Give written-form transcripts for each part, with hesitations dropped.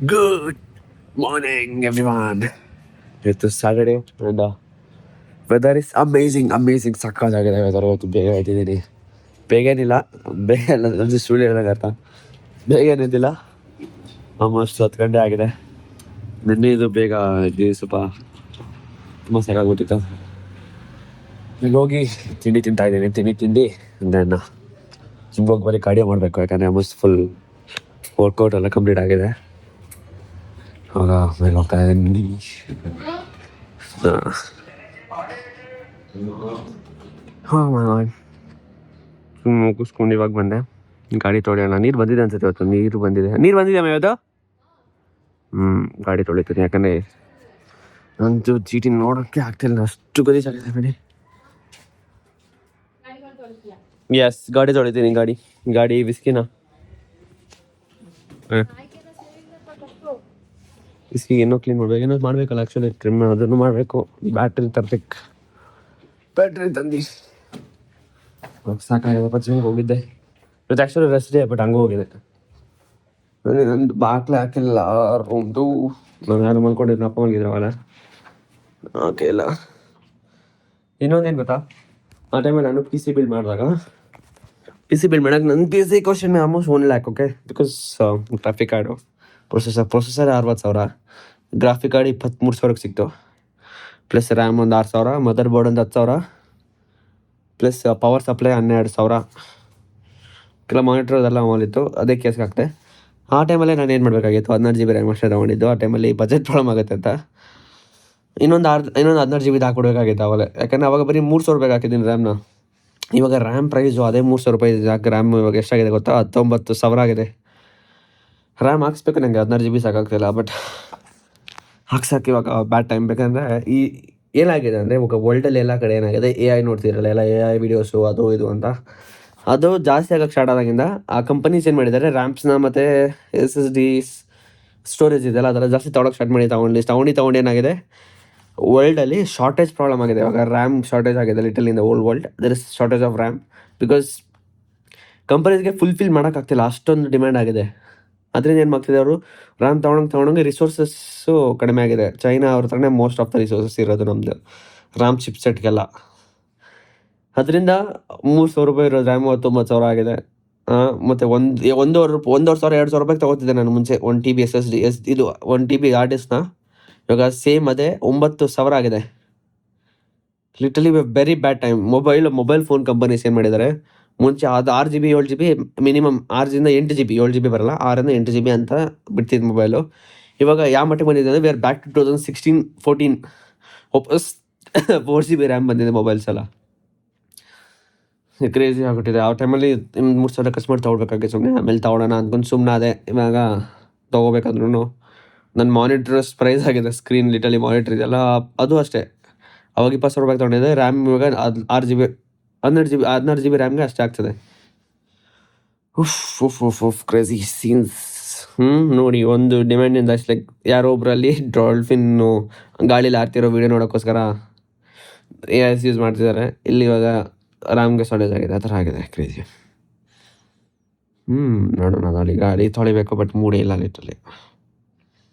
Good morning, everyone. It's Saturday and weather is amazing. ಸಕ್ಕತ್ತಾಗಿದೆ weather. ಇವತ್ತು ಬೇಗ ಎದ್ದಿದ್ದೀನಿ. ಬೇಗೇನಿಲ್ಲ, ಬೇಗ ಅಂದರೆ ಸುಳ್ಳು ಹೇಳಿದಾಗ ಅರ್ಥ. ಬೇಗ ಎದ್ದಿಲ್ಲ, ಆಲ್ಮೋಸ್ಟ್ 10 ಗಂಟೆ ಆಗಿದೆ. ನಿನ್ನೆ ಇದು ಬೇಗ ಎದ್ದು ಸ್ವಲ್ಪ ತುಂಬ ಸಾಕಾಗ್ಬಿಟ್ಟಿತ್ತು. ಈಗ ಹೋಗಿ ತಿಂಡಿ ತಿಂತಾ ಇದ್ದೀನಿ. ತಿಂಡಿ ದೆನ್ ಜಿಮ್ ಹೋಗಿ ಬರೀ ಕಾರ್ಡಿಯೋ ಮಾಡಬೇಕು. ಯಾಕಂದರೆ ಆಲ್ಮೋಸ್ಟ್ ಫುಲ್ ವರ್ಕೌಟ್ ಎಲ್ಲ ಕಂಪ್ಲೀಟ್ ಆಗಿದೆ. ಆಗ ಮೇಲೆ ಹೋಗ್ತಾ ಇದ್ದೀನಿ. ಮುಗಿಸ್ಕೊಂಡು ಇವಾಗ ಬಂದೆ. ಗಾಡಿ ತೊಳೆಯೋಣ. ನೀರು ಬಂದಿದೆ ಅನ್ಸುತ್ತೆ ಇವತ್ತು. ನೀರು ಬಂದಿದೆ ಇವತ್ತು. ಗಾಡಿ ತೊಳಿತೀನಿ. ಯಾಕಂದರೆ ನಂದು ಚೀಟಿ ನೋಡೋಕ್ಕೆ ಆಗ್ತಿಲ್ಲ, ಅಷ್ಟು ಗಲೀಜಾಗಿದೆ ಬಿಡಿ. ಎಸ್, ಗಾಡಿ ತೊಳಿತೀನಿ. ಗಾಡಿ ವಿಸ್ಕಿನ ಬಿಸಿ ಏನೋ ಕ್ಲೀನ್ ಮಾಡಬೇಕು. ಏನೋ ಮಾಡಬೇಕಲ್ಲ ಆ್ಯಕ್ಚುಲಿ, ಟ್ರಿಮ್ ಅದನ್ನು ಮಾಡಬೇಕು. ಬ್ಯಾಟ್ರಿ ತರಬೇಕು. ಬ್ಯಾಟ್ರಿ ತಂದು ಸಾಕಾಗ ಜಿಮ್ಗೆ ಹೋಗಿದ್ದೆ. ಇವತ್ತು ಆ್ಯಕ್ಚುಲಿ ರೆಸ್ಟ್ ಡೇ, ಬಟ್ ಹಂಗೂ ಹೋಗಿದೆ. ನಂದು ಬಾಕ್ಲೆ ಹಾಕಿಲ್ಲ ರೂಮ್ದು. ನಾನು ಯಾರು ಮಲ್ಕೊಂಡಿದ್ದೀನಿ, ಅಪ್ಪ ಮಲಗಿದ್ರವಲ್ಲ, ಓಕೆ ಇಲ್ಲ. ಇನ್ನೊಂದೇನು ಗೊತ್ತಾ, ಆ ಟೈಮಲ್ಲಿ ನಾನು ಪಿ ಸಿ ಬಿಲ್ಡ್ ಮಾಡೋಕ್ಕೆ ನನ್ನ P C quotation almost 1 lakh. Okay, because graphic card, processor 60,000, graphic card 23,000ಕ್ಕೆ ಸಿಕ್ತು. ಪ್ಲಸ್ ರ್ಯಾಮ್ ಒಂದು 6,000, ಮದರ್ ಬೋರ್ಡ್ ಒಂದು 10,000, ಪ್ಲಸ್ ಪವರ್ ಸಪ್ಲೈ 12,000. ಕೆಲ ಮಾನಿಟ್ರ್ ಅದೆಲ್ಲ ಮಾಲಿತ್ತು, ಅದೇ ಕೇಸ್ಗೆ ಹಾಕ್ತೆ. ಆ ಟೈಮಲ್ಲೇ ನಾನು ಏನು ಮಾಡಬೇಕಾಗಿತ್ತು, 16 GB ರ್ಯಾಮ್ ಅಷ್ಟೇ ತೊಗೊಂಡಿದ್ದು. ಆ ಟೈಮಲ್ಲಿ ಬಜೆಟ್ ಪ್ರಾಬ್ಲಮ್ ಆಗುತ್ತೆ ಅಂತ ಇನ್ನೊಂದು 16 GB ಹಾಕ್ಬಿಡ್ಬೇಕಾಗಿತ್ತು ಅವಾಗ. ಯಾಕಂದರೆ ಅವಾಗ ಬರೀ 300 ರೂಪಾಯಿಗೆ ಹಾಕಿದ್ದೀನಿ ರ್ಯಾಮ್ನ. ಇವಾಗ ರ್ಯಾಮ್ ಪ್ರೈಸು ಅದೇ 300 ರೂಪಾಯಿ. ಯಾಕೆ ರ್ಯಾಮ್ ಇವಾಗ ಎಷ್ಟಾಗಿದೆ ಗೊತ್ತಾ? 19,000 ಆಗಿದೆ. ರ್ಯಾಮ್ ಹಾಕ್ಸ್ಬೇಕು, ನನಗೆ 16 GB ಸಾಕಾಗ್ತಿಲ್ಲ. ಬಟ್ ಹಾಕ್ಸೋಕ್ಕೆ ಇವಾಗ ಬ್ಯಾಡ್ ಟೈಮ್. ಬೇಕಂದರೆ ಈ ಏನಾಗಿದೆ ಅಂದರೆ, ಇವಾಗ ವರ್ಲ್ಡಲ್ಲಿ ಎಲ್ಲ ಕಡೆ ಏನಾಗಿದೆ, AI ನೋಡ್ತಿರಲ್ಲ, ಎಲ್ಲ AI ವೀಡಿಯೋಸು ಅದು ಇದು ಅಂತ. ಅದು ಜಾಸ್ತಿ ಆಗೋಕ್ಕೆ ಸ್ಟಾರ್ಟ್ ಆದಾಗಿಂದ ಆ ಕಂಪನೀಸ್ ಏನು ಮಾಡಿದ್ದಾರೆ, ರ್ಯಾಮ್ಸ್ನ ಮತ್ತು SSD ಸ್ಟೋರೇಜ್ ಇದೆಲ್ಲ ಅದೆಲ್ಲ ಜಾಸ್ತಿ ತೊಗೊಳಕ್ಕೆ ಸ್ಟಾರ್ಟ್ ತಗೊಂಡು ಏನಾಗಿದೆ, ವರ್ಲ್ಡಲ್ಲಿ ಶಾರ್ಟೇಜ್ ಪ್ರಾಬ್ಲಮ್ ಆಗಿದೆ. ಇವಾಗ ರ್ಯಾಮ್ ಶಾರ್ಟೇಜ್ ಆಗಿದೆ little in the old world. There is shortage of RAM because ಕಂಪನೀಸ್ಗೆ ಫುಲ್ಫಿಲ್ ಮಾಡೋಕ್ಕಾಗ್ತಿಲ್ಲ, ಅಷ್ಟೊಂದು ಡಿಮ್ಯಾಂಡ್ ಆಗಿದೆ. ಅದರಿಂದ ಏನು ಮಾಡ್ತಿದೆ, ಅವರು ರ್ಯಾಮ್ ತೊಗೊಂಡಂಗೆ ರಿಸೋರ್ಸಸ್ಸು ಕಡಿಮೆ ಆಗಿದೆ. ಚೈನಾ ಅವ್ರ ಹತ್ರನೇ ಮೋಸ್ಟ್ ಆಫ್ ದ ರಿಸೋರ್ಸಸ್ ಇರೋದು ನಮ್ಮದು ರ್ಯಾಮ್ ಚಿಪ್ಸೆಟ್ಗೆಲ್ಲ. ಅದರಿಂದ 3,000 ರೂಪಾಯಿ ಇರೋದು ರ್ಯಾಮು 19,000 ಆಗಿದೆ. ಮತ್ತು ಒಂದೂವರೆ 2,000 ರೂಪಾಯಿಗೆ ತೊಗೋತಿದ್ದೆ ನಾನು ಮುಂಚೆ 1 TB SSD. ಇದು 1 TB ಹಾರ್ಡ್ ಡಿಸ್ಕ್ನ. ಇವಾಗ ಸೇಮ್ ಅದೇ 9,000 ಆಗಿದೆ. ಲಿಟಲಿ very bad time. Mobile phone companies ಏನು ಮಾಡಿದ್ದಾರೆ, ಮುಂಚೆ ಅದು 6 GB 7 GB minimum, 6ರಿಂದ 8 GB 7 GB ಬರಲ್ಲ, 6ರಿಂದ 8 GB ಅಂತ ಬಿಡ್ತಿದ್ದು ಮೊಬೈಲು. ಇವಾಗ ಯಾವ ಮಟ್ಟಿಗೆ ಬಂದಿದೆ ಅಂದರೆ, ವಿ ಆರ್ ಬ್ಯಾಕ್ ಟು 2016-14 ವಾಪಸ್ 4 GB ರ್ಯಾಮ್ ಬಂದಿದೆ ಮೊಬೈಲ್ಸ್ ಎಲ್ಲ. ಕ್ರೇಜಿ ಆಗಿಬಿಟ್ಟಿದೆ. ಆ ಟೈಮಲ್ಲಿ 3,000 ಖರ್ಚು ಮಾಡಿ ತೊಗೊಳ್ಬೇಕಾಗಿ ಸುಮ್ಮನೆ, ಆಮೇಲೆ ತೊಗೊಳೋಣ ಅಂದ್ಕೊಂಡು ಸುಮ್ಮನೆ ಅದೇ. ಇವಾಗ ತೊಗೋಬೇಕಂದ್ರೂ ನನ್ನ ಮಾನಿಟ್ರಸ್ ಪ್ರೈಸ್ ಆಗಿದೆ, ಸ್ಕ್ರೀನ್ ಲಿಟಲಿ ಮಾನಿಟ್ರ್ ಇದೆಲ್ಲ ಅದು ಅಷ್ಟೇ. ಅವಾಗ 20,000 ರೂಪಾಯಿ ತೊಗೊಂಡಿದ್ದೆ. ರ್ಯಾಮ್ ಇವಾಗ 6 GB 16 GB ರ್ಯಾಮ್ಗೆ ಅಷ್ಟೇ ಆಗ್ತದೆ. ಉಫ್ ಕ್ರೇಜಿ ಸೀನ್ಸ್. ನೋಡಿ, ಒಂದು ಡಿಮ್ಯಾಂಡಿಂದ ಅಷ್ಟು ಲೈಕ್ ಯಾರೋ ಒಬ್ಬರಲ್ಲಿ ಡಾಲ್ಫಿನ್ನು ಗಾಳೀಲಿ ಆಡ್ತಿರೋ ವೀಡಿಯೋ ನೋಡೋಕ್ಕೋಸ್ಕರ AIs ಯೂಸ್ ಮಾಡ್ತಿದ್ದಾರೆ. ಇಲ್ಲಿ ಇವಾಗ ರ್ಯಾಮ್ಗೆ ಶಾರ್ಟೇಜ್ ಆಗಿದೆ, ಆ ಥರ ಆಗಿದೆ. ಕ್ರೇಜಿ. ನೋಡೋಣ, ಗಾಡಿ ತೊಳಿಬೇಕು, ಬಟ್ ಮೂಡೇ ಇಲ್ಲ ಲಿಟಲಿ.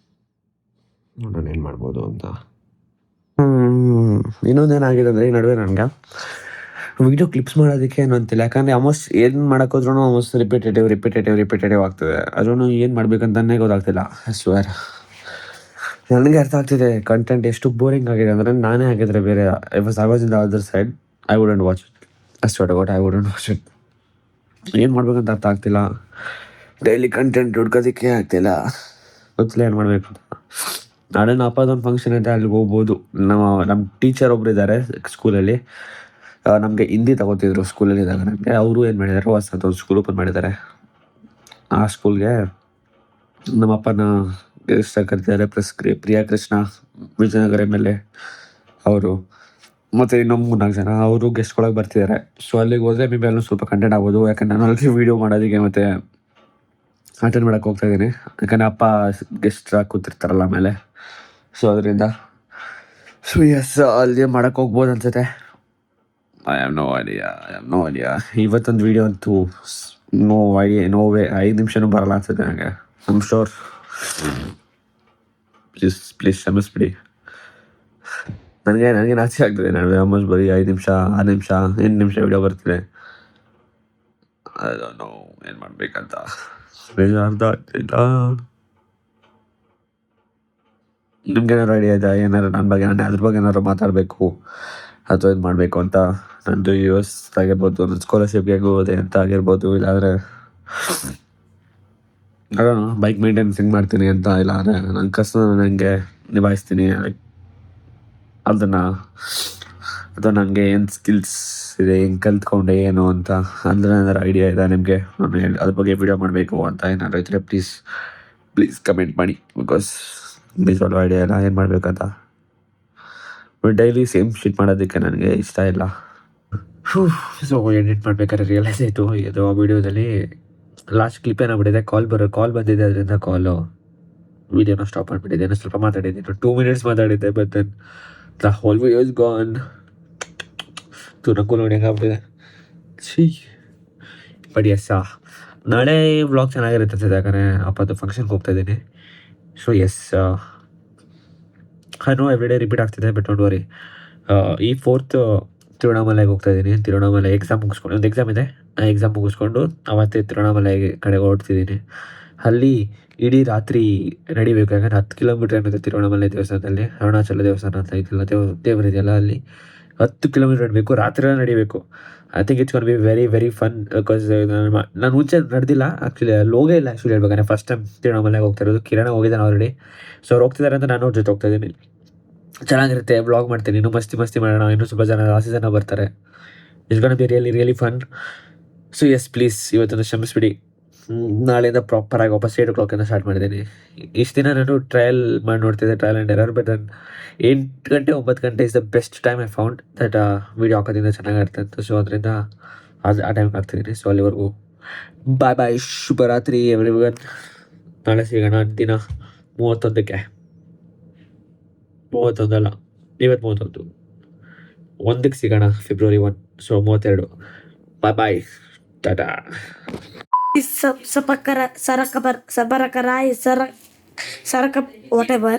ನೋಡೋಣ ಏನು ಮಾಡ್ಬೋದು ಅಂತ. ಇನ್ನೊಂದೇನಾಗಿದೆ ಅಂದರೆ, ಈ ನಡುವೆ ನನಗೆ ವಿಡಿಯೋ ಕ್ಲಿಪ್ಸ್ ಮಾಡೋದಕ್ಕೆ ಏನು ಅಂತಿಲ್ಲ. ಯಾಕಂದರೆ ಆಲ್ಮೋಸ್ಟ್ ಏನು ಮಾಡೋಕ್ಕೋದ್ರೂ ಆಲ್ಮೋಸ್ಟ್ ರಿಪಿಟೇಟಿವ್ ಆಗ್ತದೆ. ಅದನ್ನು ಏನು ಮಾಡಬೇಕಂತಲೇ ಗೊತ್ತಾಗ್ತಿಲ್ಲ. ಸ್ವೇರ್ ನನಗೆ ಅರ್ಥ ಆಗ್ತಿದೆ ಕಂಟೆಂಟ್ ಎಷ್ಟು ಬೋರಿಂಗ್ ಆಗಿದೆ ಅಂದರೆ, ನಾನೇ ಆಗಿದ್ರೆ ಬೇರೆ I was in the other side, I wouldn't watch it. I wouldn't watch it. ಏನು ಮಾಡ್ಬೇಕಂತ ಅರ್ಥ ಆಗ್ತಿಲ್ಲ. ಡೈಲಿ ಕಂಟೆಂಟ್ ಹುಡ್ಕೋದಕ್ಕೆ ಆಗ್ತಿಲ್ಲ, ಗೊತ್ತಿಲ್ಲ ಏನು ಮಾಡಬೇಕು ಅಂತ. ನಾಳೆ ಅಪ್ಪದೊಂದು ಫಂಕ್ಷನ್ ಇದೆ, ಅಲ್ಲಿಗೆ ಹೋಗ್ಬೋದು. ನಮ್ಮ ಟೀಚರ್ ಒಬ್ರು ಇದ್ದಾರೆ ಸ್ಕೂಲಲ್ಲಿ. ನಮಗೆ ಹಿಂದಿ ತಗೋತಿದ್ರು ಸ್ಕೂಲಲ್ಲಿ ಇದ್ದಾಗ. ನನಗೆ ಅವರು ಏನು ಮಾಡಿದ್ದಾರೆ, ಹೊಸದೊಂದು ಸ್ಕೂಲ್ ಓಪನ್ ಮಾಡಿದ್ದಾರೆ. ಆ ಸ್ಕೂಲ್ಗೆ ನಮ್ಮ ಅಪ್ಪನ ಗೆಸ್ಟ್ ಕರಿತಿದ್ದಾರೆ. ಪ್ಲಸ್ ಪ್ರಿಯಾಕೃಷ್ಣ ವಿಜಯನಗರ MLA ಅವರು, ಮತ್ತು ಇನ್ನೊಂದು 3-4 ಜನ ಅವರು ಗೆಸ್ಟ್ಗಳಾಗಿ ಬರ್ತಿದ್ದಾರೆ. ಸೊ ಅಲ್ಲಿಗೆ ಹೋದರೆ ಮೇ ಬಿ ಅಲ್ಲೂ ಸ್ವಲ್ಪ ಕಂಟೆಂಟ್ ಆಗ್ಬೋದು. ಯಾಕಂದರೆ ನಾನು ಅಲ್ಲಿ ವೀಡಿಯೋ ಮಾಡೋದಕ್ಕೆ ಮತ್ತು ಅಟೆಂಡ್ ಮಾಡೋಕ್ಕೆ ಹೋಗ್ತಾಯಿದ್ದೀನಿ. ಯಾಕಂದರೆ ಅಪ್ಪ ಗೆಸ್ಟಾಗಿ ಕೂತಿರ್ತಾರಲ್ಲ ಆಮೇಲೆ. ಸೊ ಅದರಿಂದ ಎಸ್, ಅಲ್ಲಿ ಮಾಡೋಕ್ಕೆ ಹೋಗ್ಬೋದು ಅನ್ಸುತ್ತೆ. I have no idea. ಇವತ್ತೊಂದು ವೀಡಿಯೋ ಅಂತೂ ನೋ ವೇ 5 ನಿಮಿಷನೂ ಬರಲ್ಲ ಅನ್ಸುತ್ತೆ ನನಗೆ. ಐ ಆಮ್ ಶೋರ್ ಪ್ಲೀಸ್ ಕ್ಷಮಿಸ್ಬಿಡಿ. ನನಗೆ ನಾಚೆ ಆಗ್ತದೆ. ನಾನು ಆಲ್ಮೋಸ್ಟ್ ಬರೀ 5 ನಿಮಿಷ 6 ನಿಮಿಷ 8 ನಿಮಿಷ ವಿಡಿಯೋ ಬರ್ತಿದೆ. ಅದನ್ನು ಏನು ಮಾಡಬೇಕಂತ ಬೇಜಾರ್ದ ಆಗ್ತಿಲ್ಲ. ನಿಮ್ಗೇನಾದ್ರು ಐಡಿಯಾ ಇದೆ? ಏನಾರು ನನ್ನ ಬಗ್ಗೆ ನಾನು ಅದ್ರ ಬಗ್ಗೆ ಏನಾದ್ರು ಮಾತಾಡಬೇಕು ಅಥವಾ ಇದು ಮಾಡಬೇಕು ಅಂತ? ನಂದು US ಆಗಿರ್ಬೋದು, ನನ್ನ ಸ್ಕಾಲರ್ಶಿಪ್ಗೆ ಹೋಗೋದೆ ಅಂತ ಆಗಿರ್ಬೋದು, ಇಲ್ಲಾಂದರೆ ಬೈಕ್ ಮೇಂಟೆನೆನ್ಸ್ ಹೆಂಗೆ ಮಾಡ್ತೀನಿ ಅಂತ, ಇಲ್ಲಾಂದರೆ ನನ್ನ ಕಷ್ಟನ ನನಗೆ ನಿಭಾಯಿಸ್ತೀನಿ ಅದನ್ನು, ಅಥವಾ ನನಗೆ ಏನು ಸ್ಕಿಲ್ಸ್ ಇದೆ, ಹೆಂಗೆ ಕಲ್ತ್ಕೊಂಡೆ ಏನು ಅಂತ ಅಂದರೆ ಏನಾದ್ರು ಐಡಿಯಾ ಇದೆ ನಿಮಗೆ, ನಾನು ಅದ್ರ ಬಗ್ಗೆ ವಿಡಿಯೋ ಮಾಡಬೇಕು ಅಂತ ಏನಾದ್ರು ಇದ್ದರೆ ಪ್ಲೀಸ್ ಕಮೆಂಟ್ ಮಾಡಿ. ಬಿಕಾಸ್ ನಿಜವಾಗ್ಲೂ ಐಡಿಯಾ ಇಲ್ಲ ಏನು ಮಾಡಬೇಕಂತ. ಬಟ್ ಡೈಲಿ ಸೇಮ್ ಶೀಟ್ ಮಾಡೋದಕ್ಕೆ ನನಗೆ ಇಷ್ಟ ಇಲ್ಲ. ಸೊ ಎಡಿಟ್ ಮಾಡ್ಬೇಕಾದ್ರೆ ರಿಯಲೈಸ್ ಆಯಿತು ಇದು ಆ ವಿಡಿಯೋದಲ್ಲಿ ಲಾಸ್ಟ್ ಕ್ಲಿಪ್ ಏನಾಗ್ಬಿಟ್ಟಿದೆ, ಕಾಲ್ ಬಂದಿದೆ, ಅದರಿಂದ ವಿಡಿಯೋನ ಸ್ಟಾಪ್ ಮಾಡಿಬಿಟ್ಟಿದ್ದೇನೆ. ಸ್ವಲ್ಪ ಮಾತಾಡಿದ್ದೀನಿ, 2 minutes ಮಾತಾಡಿದ್ದೆ. But then the whole video is gone. ತುನಕ್ಕೂ ನೋಡಿ ಹೆಂಗಾಗ್ಬಿಟ್ಟಿದೆ. ಬಟ್ ಎಸ್, ನಾಳೆ ವ್ಲಾಗ್ ಚೆನ್ನಾಗಿರುತ್ತೆ ಅನ್ಸುತ್ತೆ. ಯಾಕಂದರೆ ಅಪ್ಪದು ಫಂಕ್ಷನ್ಗೆ ಹೋಗ್ತಾ ಇದ್ದೀನಿ. So yes, no everyday repeat ಆಗ್ತಿದೆ. ಬಟ್ ಡೋಂಟ್ ವರಿ, ಈ 4th ತಿರುವಣ್ಣಾಮಲೆಗೆ ಹೋಗ್ತಾ ಇದ್ದೀನಿ. ತಿರುವಣ್ಣಾಮಲೆ ಎಕ್ಸಾಮ್ ಮುಗಿಸ್ಕೊಂಡು, ಒಂದು ಎಕ್ಸಾಮ್ ಇದೆ, ಆ ಎಕ್ಸಾಮ್ ಮುಗಿಸ್ಕೊಂಡು ಅವತ್ತೇ ತಿರುವಣ್ಣಾಮಲೆ ಕಡೆಗೆ ಹೊರಡ್ತಿದ್ದೀನಿ. ಅಲ್ಲಿ ಇಡೀ ರಾತ್ರಿ ನಡಿಬೇಕು. ಯಾಕಂದರೆ 10 ಕಿಲೋಮೀಟ್ರ್ ಏನಿದೆ ತಿರುವಣ್ಣಾಮಲೆ ದೇವಸ್ಥಾನದಲ್ಲಿ, ಅರುಣಾಚಲ ದೇವಸ್ಥಾನ ಅಂತ ಇದೆಯಲ್ಲ, ದೇವರಿದೆಯಲ್ಲ, ಅಲ್ಲಿ 10 ಕಿಲೋಮೀಟ್ರ್ ನಡಿಬೇಕು, ರಾತ್ರಿ ಎಲ್ಲ ನಡಿಬೇಕು. I think it's gonna be very very fun. Because ನಾನು ಮುಂಚೆ ನಡೆದಿಲ್ಲ ಆ್ಯಕ್ಚುಲಿ, ಅಲ್ಲಿ ಹೋಗೇ ಇಲ್ಲ ಆ್ಯಕ್ಚುಲಿ ಹೇಳ್ಬೇಕಂದ್ರೆ. ಫಸ್ಟ್ ಟೈಮ್ ತಿರುವಣ್ಣಾಮಲೆಗೆ ಹೋಗ್ತಾ ಇರೋದು. ಕಿರಣ ಹೋಗಿದ್ದಾನೆ ಆಲ್ರೆಡಿ. ಸೊ ಅವ್ರು ಹೋಗ್ತಿದ್ದಾರೆ ಅಂತ ನಾನು ಅವ್ರ ಜೊತೆ ಹೋಗ್ತಾ ಇದ್ದೀನಿ. ಚೆನ್ನಾಗಿರುತ್ತೆ, ವ್ಲಾಗ್ ಮಾಡ್ತೀನಿ, ಇನ್ನೂ ಮಸ್ತಿ ಮಾಡೋಣ. ಇನ್ನೂ ಸ್ವಲ್ಪ ಜನ ಬರ್ತಾರೆ. It's gonna be really fun. So yes, please ಇವತ್ತೊಂದು ಕ್ಷಮಿಸ್ಬಿಡಿ. ನಾಳೆಯಿಂದ ಪ್ರಾಪರಾಗಿ ವಾಪಸ್ 8 o'clock ಸ್ಟಾರ್ಟ್ ಮಾಡಿದ್ದೀನಿ. ಇಷ್ಟು ದಿನ ನಾನು ಟ್ರಯಲ್ ಮಾಡಿ ನೋಡ್ತಿದ್ದೆ, ಟ್ರಯಲ್ ಆ್ಯಂಡ್ ಎರರ್. ಬಟ್ ನಾನು 8 ಗಂಟೆ 9 ಗಂಟೆ is the best time I found that video ಹಾಕೋದ್ರಿಂದ ಚೆನ್ನಾಗಿರುತ್ತೆ ಅಂತ. ಸೊ ಅದರಿಂದ ಆ ಟೈಮ್ಗೆ ಹಾಕ್ತಿದ್ದೀನಿ. ಸೊ ಅಲ್ಲಿವರೆಗೂ ಬಾಯ್, ಶುಭರಾತ್ರಿ ಎವ್ರಿವನ್. ನಾಳೆ ಸಿಗೋಣ ದಿನ 31ಕ್ಕೆ, 31 ಅಲ್ಲ, ಇವತ್ತು 31, 1ಕ್ಕೆ ಸಿಗೋಣ, February 1. ಸೊ 32. ಬಾಯ್, ಟಾಟಾ. Sabarakai, Saraka, whatever.